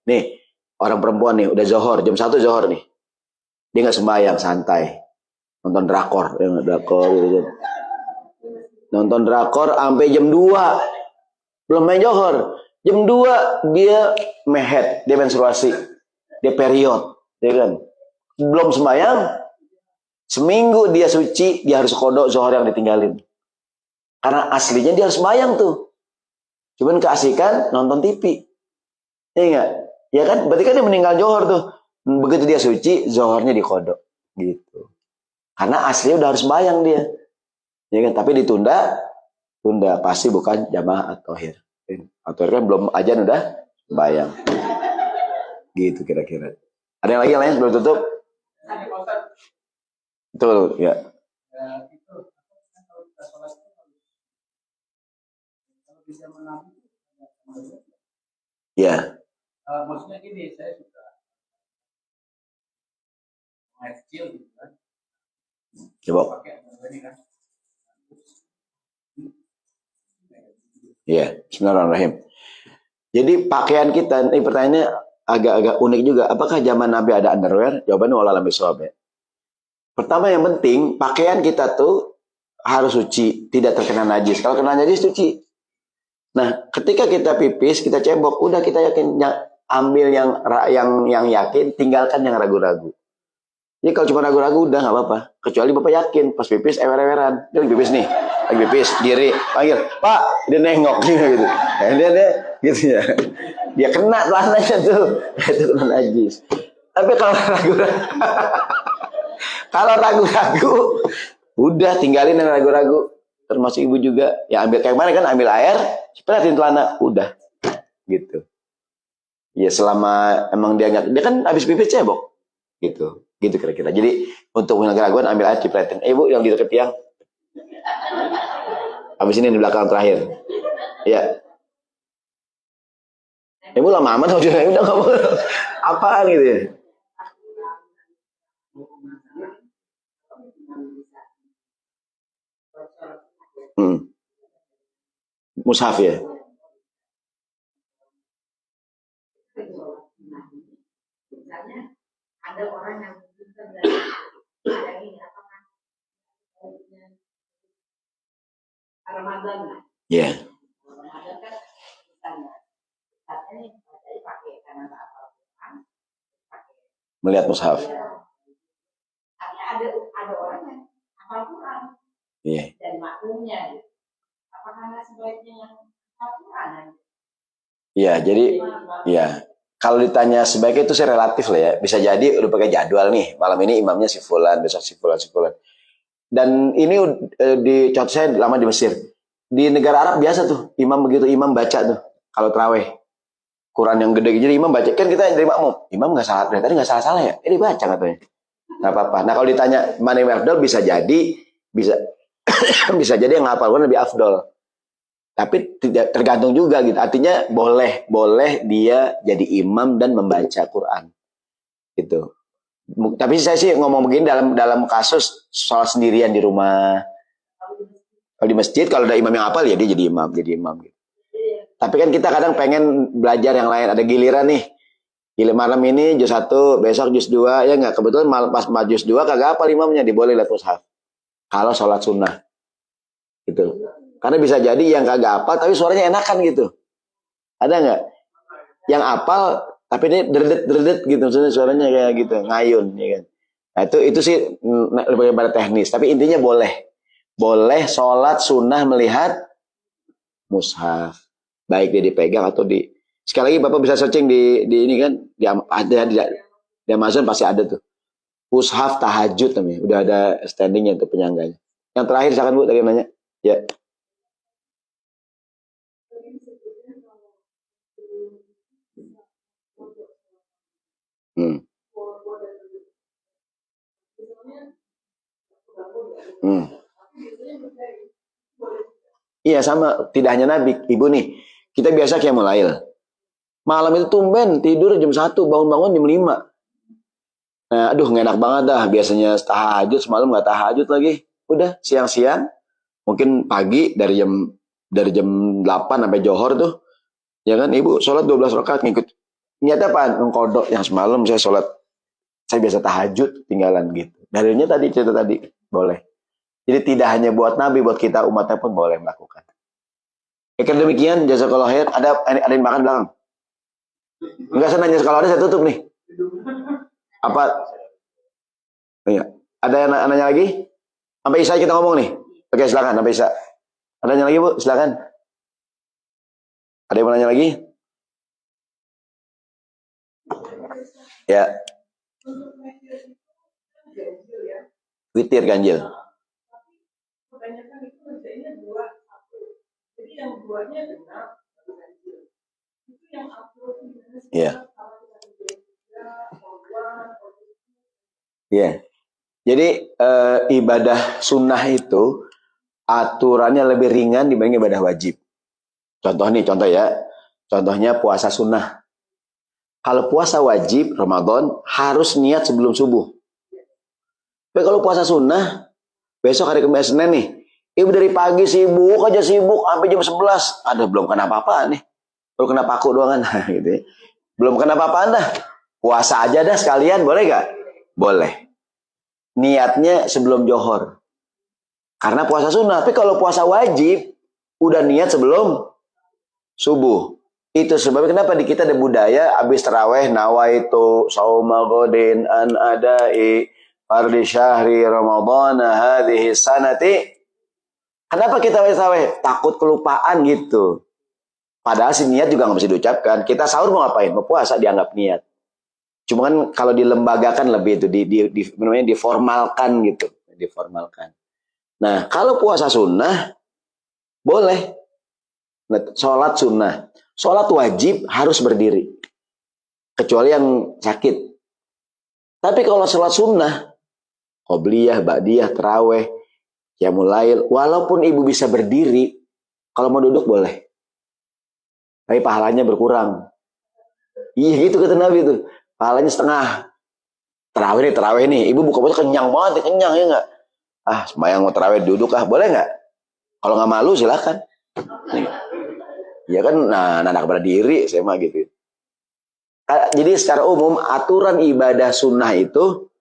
Nih, orang perempuan nih udah zohor, jam 1 zohor nih. Dia nggak sembahyang, santai. Nonton drakor, gitu. Nonton drakor sampai jam 2. Belum main zohor. Jam 2 dia mehet, dia menstruasi. Dia period, ya kan? Belum sembahyang. Seminggu dia suci, dia harus qadha zohor yang ditinggalin. Karena aslinya dia harus sembahyang tuh. Cuman keasikan nonton TV. Iya enggak? Ya kan? Berarti kan dia meninggal zohor tuh. Begitu dia suci, zohornya diqadha. Gitu. Karena aslinya udah harus sembahyang dia. Ya kan? Tapi ditunda. Tunda. Pasti bukan jamaah at-tahir. At-tahir kan belum azan udah sembahyang. Gitu kira-kira. Ada yang lagi yang lain sebelum tutup? Betul, ya. Ya. Maksudnya gini, saya suka air kecil gitu kan. Coba. Ini kan. Ya, bismillahirrahmanirrahim. Jadi pakaian kita, ini pertanyaannya agak-agak unik juga. Apakah zaman Nabi ada underwear? Jawabannya wallahu a'lam bishawab. Pertama yang penting, pakaian kita tuh harus suci, tidak terkena najis. Kalau kena najis suci. Nah, ketika kita pipis, kita cebok, udah kita yakin ambil yang yakin, tinggalkan yang ragu-ragu. Jadi kalau cuma ragu-ragu udah nggak apa-apa. Kecuali Bapak yakin pas pipis ewer-eweran. Dia pipis nih. lagi pipis, diri, panggil, Pak, dia nengok gitu. Nah, dia gitu ya. Dia kena celananya tuh. Itu kena najis. Tapi kalau ragu-ragu, udah tinggalin yang ragu-ragu. Termasuk ibu juga. Ya ambil kayak mana kan, ambil air, cipratin celana, udah. Gitu. Ya selama emang dia kan habis pipis cebok. Gitu kira-kira. Jadi untuk menghilangkan keraguan ambil air cipratin. Ibu yang di dekat tiang. Habis ini di belakang terakhir. Ya. Ibu lama amat udah ngomong apaan gitu ya. Mushaf ya. Ada orang yang Ramadan lah. Iya. Ramadan kan standar. Katanya jadi pakai karena apa-apa. Melihat mushaf. Ada orang yang hafal Quran. Iya. Dan makmumnya. Apakah sebaiknya yang hafal Quran? Iya, jadi ya. Kalau ditanya sebaiknya itu sih relatif lah ya. Bisa jadi udah pakai jadwal nih. Malam ini imamnya si fulan, besok si fulan. Dan ini di contoh saya lama di Mesir. Di negara Arab biasa tuh, imam baca tuh. Kalau terawih. Quran yang gede, jadi imam baca. Kan kita dari makmum. Imam nggak salah, tadi nggak salah ya. Ini baca katanya. Nggak apa-apa. Nah kalau ditanya mana yang afdol, bisa jadi bisa jadi yang ngapal Quran lebih afdol. Tapi tidak tergantung juga gitu. Artinya boleh dia jadi imam dan membaca Quran. Gitu. Tapi saya sih ngomong begini dalam kasus sholat sendirian di rumah. Kalau di masjid kalau ada imam yang hafal ya dia jadi imam gitu. Tapi kan kita kadang pengen belajar yang lain, ada giliran nih. Malam ini juz 1, besok juz 2 ya enggak, kebetulan pas juz 2 kagak hafal imamnya, diboleh lihat mushaf. Kalau sholat sunnah. Gitu. Karena bisa jadi yang kagak hafal tapi suaranya enakan gitu. Ada nggak? Yang hafal tapi ini derdet gitu, maksudnya suaranya kayak gitu, ngayun ya kan. Nah, itu sih lebih pada teknis, tapi intinya boleh sholat sunnah melihat mushaf. Baik dia dipegang atau sekali lagi Bapak bisa searching di ini kan, di Amazon pasti ada tuh. Mushaf tahajud namanya, udah ada standingnya untuk penyangganya. Yang terakhir silakan Bu tadi nanya. Ya. Iya sama, tidak hanya Nabi, Ibu nih. Kita biasa kayak mulail. Malam itu tumben tidur jam 1, bangun-bangun jam 5. Nah, aduh nggak enak banget dah. Biasanya tahajud semalam nggak tahajud lagi. Udah siang-siang, mungkin pagi dari jam 8 sampai johor tuh. Ya kan, Ibu sholat 12 rakaat ngikut. Niatnya apaan? Mengkodok yang semalam saya biasa tahajud tinggalan gitu. Dalilnya tadi cerita tadi boleh. Jadi tidak hanya buat Nabi, buat kita umatnya pun boleh melakukan. Oke demikian, jazakallahu khair. Ada yang makan belakang? Enggak, saya nanya kalau ada saya tutup nih. Apa? Iya. Ada yang nanya lagi? Sampai Isa kita ngomong nih. Oke silakan, sampai Isa. Ada yang lagi Bu? Silakan. Ada yang mau nanya lagi? Ya. Witir ganjil. Iya. Iya. Jadi ibadah sunnah itu aturannya lebih ringan dibanding ibadah wajib. Contoh ya. Contohnya puasa sunnah. Kalau puasa wajib Ramadan harus niat sebelum subuh. Tapi kalau puasa sunnah, besok hari Kamis Senin nih, Ibu dari pagi sibuk sampai jam 11. Ada belum kena apa-apa nih. Baru kena paku doang kan gitu ya. Belum kena apa-apaan dah. Puasa aja dah sekalian, boleh gak? Boleh. Niatnya sebelum johor. Karena puasa sunnah. Tapi kalau puasa wajib, udah niat sebelum subuh. Itu sebabnya kenapa di kita ada budaya habis taraweh nawaitu sauma godin an adai fardi syahri ramadhana hadhihi sanati. Kenapa kita tarawih? Takut kelupaan gitu. Padahal si niat juga nggak bisa diucapkan. Kita sahur mau ngapain? Mau puasa dianggap niat. Cuma kan kalau dilembagakan lebih itu namanya diformalkan gitu, diformalkan. Nah, kalau puasa sunnah boleh. Nah, sholat sunnah, sholat wajib harus berdiri, kecuali yang sakit. Tapi kalau sholat sunnah, qobliyah, ba'diyah, taraweh, qiyamul lail, walaupun ibu bisa berdiri, kalau mau duduk boleh. Tapi pahalanya berkurang. Iya gitu kata Nabi tuh. Pahalanya setengah. Terawih nih. Ibu buka puasa kenyang banget, kenyang ya nggak? Ah, sembahyang mau terawih duduk boleh nggak? Kalau nggak malu silakan. Ya kan, nah anak berdiri saya mah gitu. Jadi secara umum aturan ibadah sunnah itu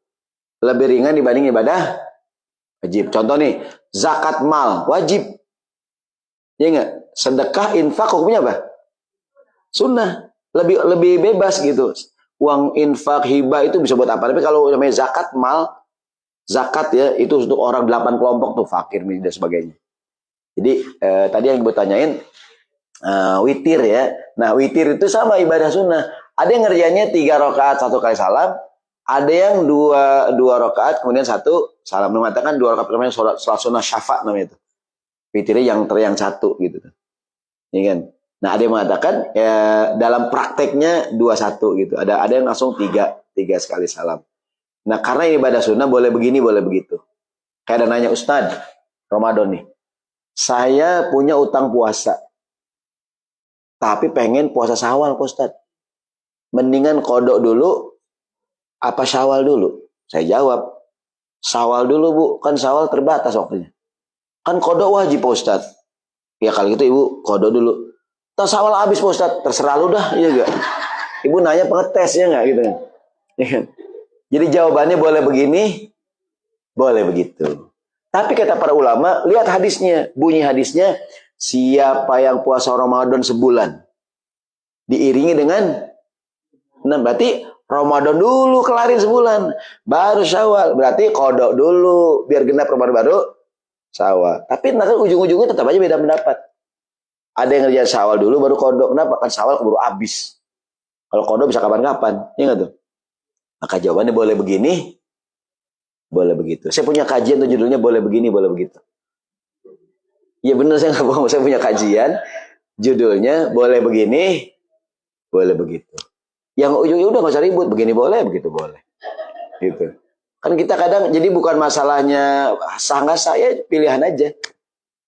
lebih ringan dibanding ibadah wajib. Contoh nih, zakat mal wajib. Ya nggak? Sedekah, infak hukumnya apa? Sunnah. Lebih bebas gitu. Uang infak, hibah itu bisa buat apa? Tapi kalau namanya zakat mal, zakat ya itu untuk orang 8 kelompok tuh, fakir dan sebagainya. Jadi tadi yang ibu tanyain witir ya. Nah witir itu sama ibadah sunnah. Ada yang ngerjainnya 3 rakaat 1 kali salam. Ada yang dua rakaat kemudian 1 salam. Mengatakan 2 rakaat namanya sholat sunnah syafa namanya itu. Witirnya yang 1 gitu. Iya kan? Nah ada yang mengatakan ya, dalam prakteknya 2-1 gitu. Ada yang langsung 3 sekali salam. Nah karena ini ibadah sunnah boleh begini boleh begitu. Kayak ada nanya Ustadz Ramadan nih. Saya punya utang puasa. Tapi pengen puasa Syawal Pak Ustadz. Mendingan kodok dulu apa Syawal dulu? Saya jawab Syawal dulu Bu. Kan Syawal terbatas waktunya. Kan kodok wajib Pak Ustadz. Ya kalau gitu Ibu kodok dulu. Tas awal habis Pak Ustadz, terserah lu dah, iya gak? Ibu nanya pengetes ya gak gitu ya. Jadi jawabannya boleh begini, boleh begitu. Tapi kata para ulama, lihat hadisnya, bunyi hadisnya, siapa yang puasa Ramadan sebulan, diiringi dengan, nah berarti Ramadan dulu kelarin sebulan, baru Syawal, berarti kodok dulu, biar genap Ramadan baru Syawal. Tapi nanti ujung-ujungnya tetap aja beda pendapat. Ada yang ngerjain Syawal dulu baru kodok. Kenapa? Kan Syawal keburu habis. Kalau kodok bisa kapan-kapan. Iya nggak tuh? Maka jawabannya boleh begini, boleh begitu. Saya punya kajian tuh judulnya boleh begini, boleh begitu. Iya benar saya nggak bohong. Saya punya kajian judulnya boleh begini, boleh begitu. Yang ujungnya udah nggak usah ribut. Begini boleh, begitu boleh. Gitu. Kan kita kadang jadi bukan masalahnya sah nggak sah ya pilihan aja.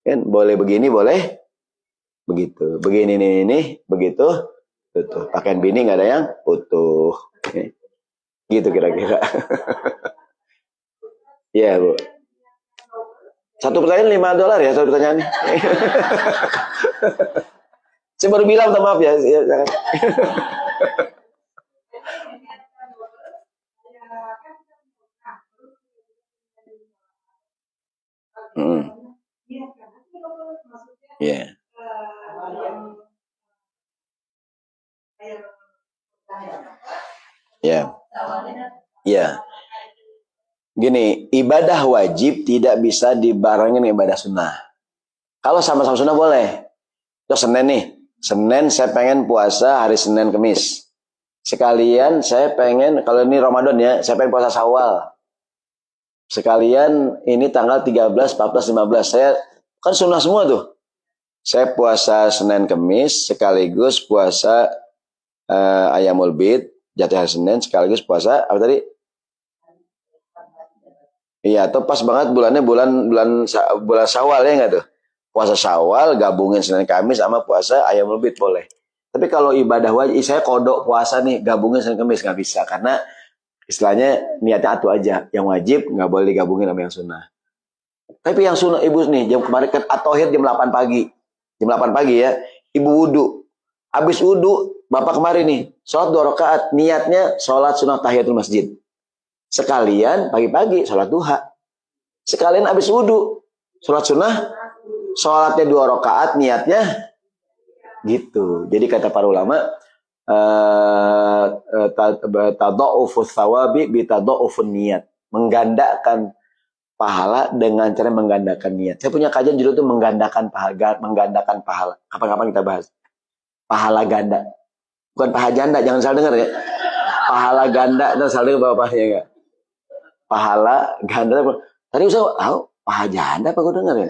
Kan boleh begini, boleh begitu, begini ini begitu, tuh pakaian bini nggak ada yang utuh, gitu kira-kira. Ya Bu. 1 pertanyaan $5 ya 1 pertanyaan. Saya baru bilang maaf ya. Yeah. Ya. Ya. Gini, ibadah wajib tidak bisa dibarengin ibadah sunnah. Kalau sama-sama sunnah boleh. Terus Senin nih. Senin saya pengen puasa hari Senin Kemis. Sekalian saya pengen, kalau ini Ramadan ya, saya pengen puasa Syawal. Sekalian ini tanggal 13, 14, 15. Saya kan sunnah semua tuh. Saya puasa Senin Kemis sekaligus puasa Ayamul Bid, jatuh hari Senin sekaligus puasa apa tadi? Iya, atau pas banget bulannya bulan Syawal ya nggak tuh? Puasa Syawal gabungin Senin Kamis sama puasa Ayamul Bid boleh. Tapi kalau ibadah wajib, saya kodok puasa nih gabungin Senin Kamis nggak bisa karena istilahnya niatnya atu aja. Yang wajib nggak boleh digabungin sama yang sunnah. Tapi yang sunnah ibu nih jam kemarin kan at-tohir jam 8 pagi. Jam 8 pagi ya, ibu wudu. Habis wudu, bapak kemarin nih, sholat 2 rakaat. Niatnya sholat sunnah tahiyatul masjid. Sekalian pagi-pagi sholat duha. Sekalian habis wudu, sholat sunnah, sholatnya 2 rakaat, niatnya gitu. Jadi kata para ulama, tada'ufus thawabi bitada'ufun niat. Menggandakan pahala dengan cara menggandakan niat. Saya punya kajian judul itu menggandakan pahala. Kapan-kapan kita bahas. Pahala ganda. Bukan pahala janda, jangan salah dengar ya. Pahala ganda, jangan salah dengar Bapak ya enggak. Pahala ganda. Tadi usah, pahala janda apa gue dengar ya?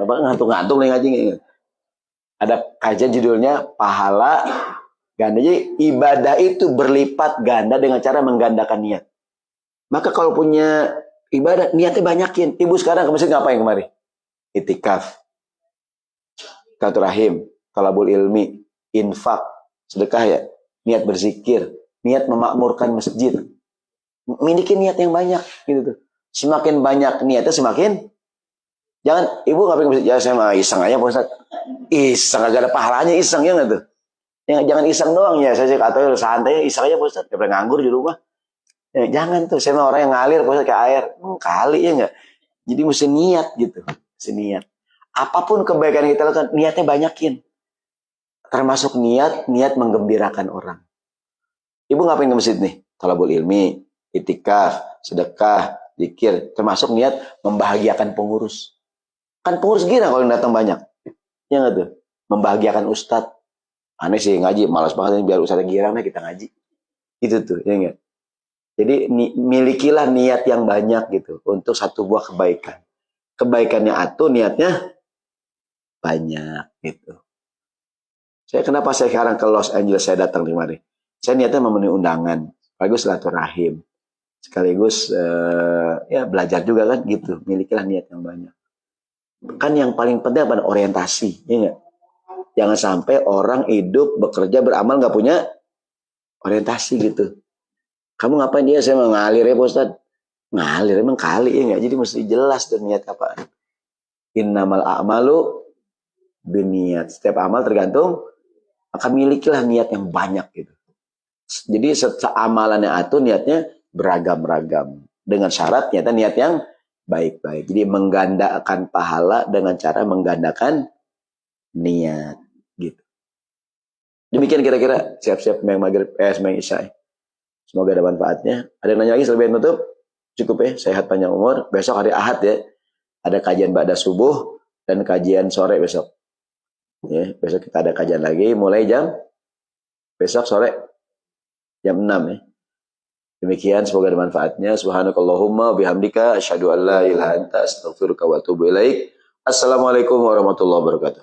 Bapak ngantung-ngantung nih ngaji. Ada kajian judulnya pahala ganda. Jadi ibadah itu berlipat ganda dengan cara menggandakan niat. Maka kalau punya ibadah, niatnya banyakin. Ibu sekarang ke masjid ngapain kemarin? Itikaf, silaturahim, talabul ilmi, infak, sedekah ya, niat berzikir, niat memakmurkan masjid. Miliki niat yang banyak gitu tuh. Semakin banyak niatnya semakin. Jangan ibu ngapain ke masjid? Ya saya mah iseng aja Pak Ustaz. Iseng agak ada pahalanya, iseng ya enggak tuh? Jangan iseng doang ya. Saya kata santai iseng aja Pak Ustaz. Daripada nganggur di rumah. Ya, jangan tuh, saya mah orang yang ngalir Pak Ustaz kayak air. Kali ya enggak. Jadi mesti niat gitu. Mesti niat. Apapun kebaikan yang kita lakukan, niatnya banyakin. Termasuk niat menggembirakan orang. Ibu ngapain ke masjid nih? Talabul ilmi, itikaf, sedekah, zikir. Termasuk niat membahagiakan pengurus. Kan pengurus gila kalau yang datang banyak. Ya enggak tuh? Membahagiakan ustadz. Aneh sih ngaji, malas banget biar ustadz girang deh kita ngaji. Itu tuh, ya enggak? Jadi milikilah niat yang banyak gitu untuk satu buah kebaikan. Kebaikannya atuh, niatnya banyak gitu. Kenapa saya sekarang ke Los Angeles saya datang di mari? Saya niatnya memenuhi undangan, sekaligus silaturahim, sekaligus ya belajar juga kan gitu. Milikilah niat yang banyak. Kan yang paling penting apa? Orientasi, ya enggak? Jangan sampai orang hidup, bekerja, beramal nggak punya orientasi gitu. Kamu ngapain dia? Saya mau ngalir ya Pak Ustaz. Ngalir emang kali ya nggak? Jadi mesti jelas tuh niat apaan. Innamal a'malu biniat. Setiap amal tergantung. Maka milikilah niat yang banyak gitu. Jadi amalannya atuh niatnya beragam-ragam. Dengan syarat nyata niat yang baik-baik. Jadi menggandakan pahala dengan cara menggandakan niat gitu. Demikian kira-kira siap-siap sembahyang maghrib, sembahyang isya. Semoga ada manfaatnya. Ada yang nanya lagi selebih nutup? Cukup ya, sehat panjang umur. Besok hari Ahad ya. Ada kajian ba'da subuh dan kajian sore besok. Ya, besok kita ada kajian lagi mulai besok sore jam 6 ya. Demikian semoga ada manfaatnya. Subhanakallahumma bihamdika asyhadu an la ilaha illa anta astaghfiruka wa atubu ilaik. Assalamualaikum warahmatullahi wabarakatuh.